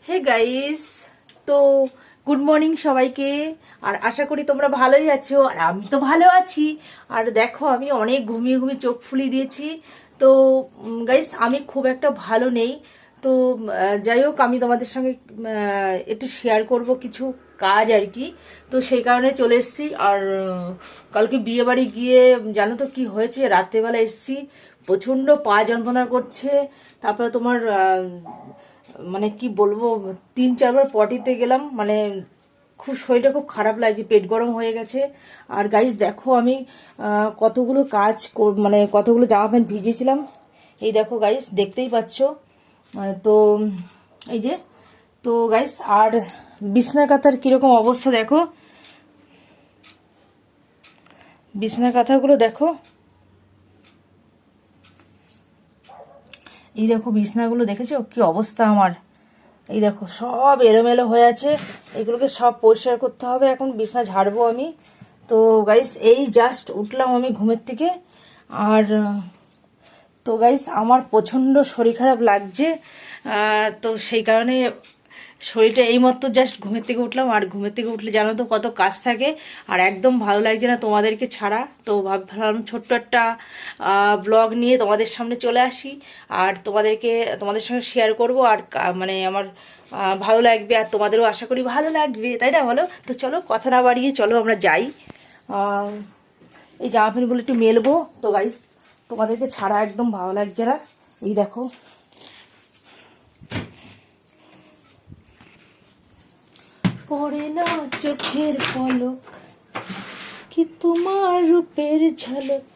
Hey guys, তো good morning সবাইকে। আর আশা করি তোমরা ভালোই আছো, আর আমি তো ভালো আছি। আর দেখো, আমি অনেক ঘুমিয়ে ঘুমিয়ে চোখ ফুলিয়ে দিয়েছি। তো গাইস, আমি খুব একটা ভালো নেই। তো যাই হোক, আমি তোমাদের সঙ্গে একটু শেয়ার করব কিছু কাজ আর কি। তো সেই কারণে চলে এসেছি। আর কালকে বিয়ে বাড়ি গিয়ে জানো তো কি হয়েছে, রাত্রেবেলা এসেছি, প্রচণ্ড পা যন্ত্রণা করছে। তারপরে তোমার মানে কি বলবো, 3-4 বার পটিতে গেলাম, মানে খুব শরীরটা খুব খারাপ লাগছে, পেট গরম হয়ে গেছে। আর গাইস দেখো, আমি কতগুলো কাজ মানে কতগুলো জামা প্যান্ট ভিজিয়েছিলাম, এই দেখো গাইস, দেখতেই পাচ্ছ। তো এই যে, তো গাইস, আর বিছনার কাঁথার কিরকম অবস্থা দেখো, বিছনার কাঁথাগুলো দেখো, এই দেখো বিছনাগুলো, দেখেছো কি অবস্থা আমার। এই দেখো সব এলোমেলো হয়ে আছে, এগুলোকে সব পরিষ্কার করতে হবে। এখন বিছনা ঝাড়বো আমি। তো গাইস, এই জাস্ট উঠলাম আমি ঘুমের থেকে। আর তো গাইস, আমার প্রচণ্ড শরীর খারাপ লাগছে। তো সেই কারণে শরীরটা এইমাত্র জাস্ট ঘুমের থেকে উঠলাম। আর ঘুমের থেকে উঠলে জানো তো কত কাজ থাকে, আর একদম ভালো লাগছে না তোমাদেরকে ছাড়া। তো ভাবলাম ছোট্ট একটা ব্লগ নিয়ে তোমাদের সামনে চলে আসি, আর তোমাদের সঙ্গে শেয়ার করব। আর মানে আমার ভালো লাগবে, আর তোমাদেরও আশা করি ভালো লাগবে, তাই না বলো? তো চলো, কথা না বাড়িয়ে চলো আমরা যাই। এই জামা প্যান্টগুলো একটু মেলবো। তো গাইস, তোমাদেরকে ছাড়া একদম ভালো লাগছে না। এই দেখো, পড়ে না চোখের পলক, কি তোমার রূপের ঝলক,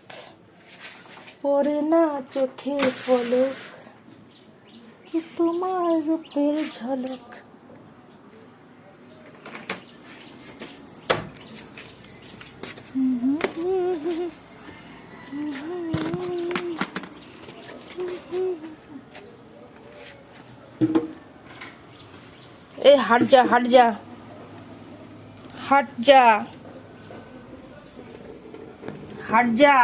পড়ে না চোখের পলক, কি তোমার রূপের ঝলক। এই হাট যা, হাট যা, হাট যা, হাট যা।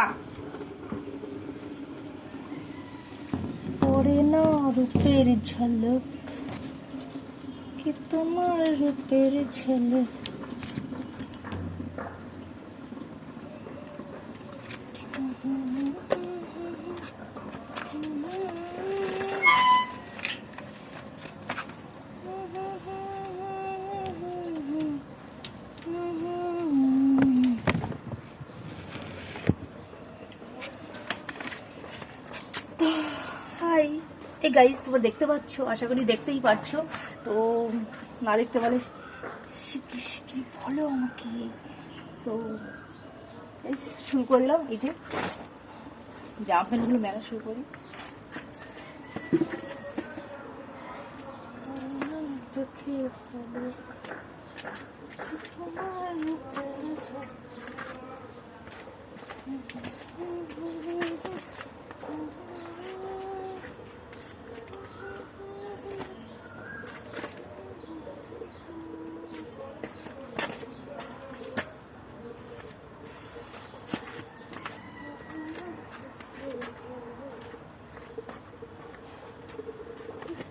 পড়ে না রূপের ঝলক, কি তোমার রূপের ঝলক। হাই, এই গাইস, তোমরা দেখতে পাচ্ছ, আশা করি দেখতেই পাচ্ছ। তো না দেখতে পারলে শিগগির শিগগির বলো আমাকে। তো এই শুরু করে দিলাম, এই যে জামা প্যান্টগুলো মেলা শুরু করি। চোখে পলক, তোমার রূপের ঝলক।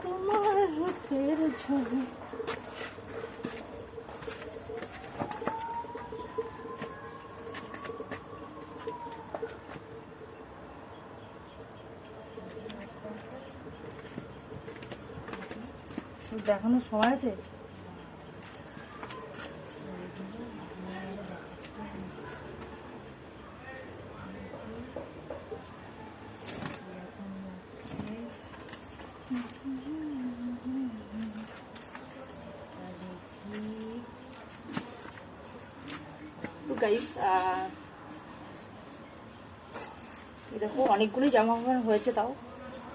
তোমার রূপের ঝলক। দেখানোর সময় আছে? তো গাইস, দেখো অনেকগুলোই জামা কাপড় হয়েছে তাও।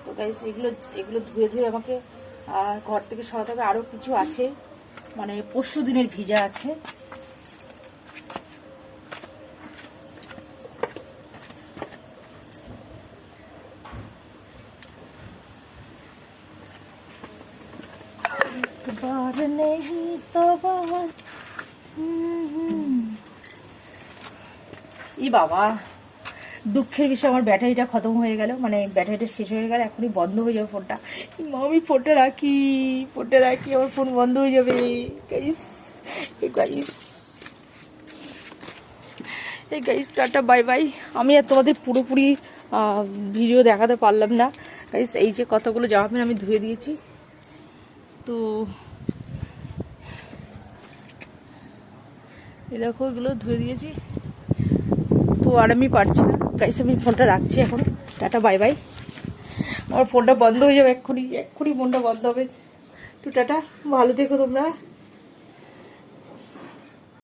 তো গাইস, এগুলো এগুলো ধুয়ে ধুয়ে আমাকে ঘর থেকে সরাতে হবে। আরও কিছু আছে, মানে পরশু দিনের ভিজা আছে। একবার নেই তো বার। ই বাবা, দুঃখের বিষয় আমার ব্যাটারিটা খতম হয়ে গেল, মানে ব্যাটারিটা শেষ হয়ে গেল, এখনই বন্ধ হয়ে যাবে ফোনটা। মা আমি ফোনটা রাখি, আমার ফোন বন্ধ হয়ে যাবে। গাইস গাইস এই গাইস টাটা বাই বাই। আমি আর তোমাদের পুরোপুরি ভিডিও দেখাতে পারলাম না গাইস। এই যে কতগুলো জামা প্যান্ট আমি ধুয়ে দিয়েছি, তো এই দেখো এগুলো ধুয়ে দিয়েছি, তো আর আমি পারছি না গাইস, আমি ফোনটা রাখছি এখন। Tata bye bye. আমার ফোনটা বন্ধ হয়ে যাবে এক্ষুনি, ফোনটা বন্ধ হবে। তো টাটা, ভালো থেকো তোমরা।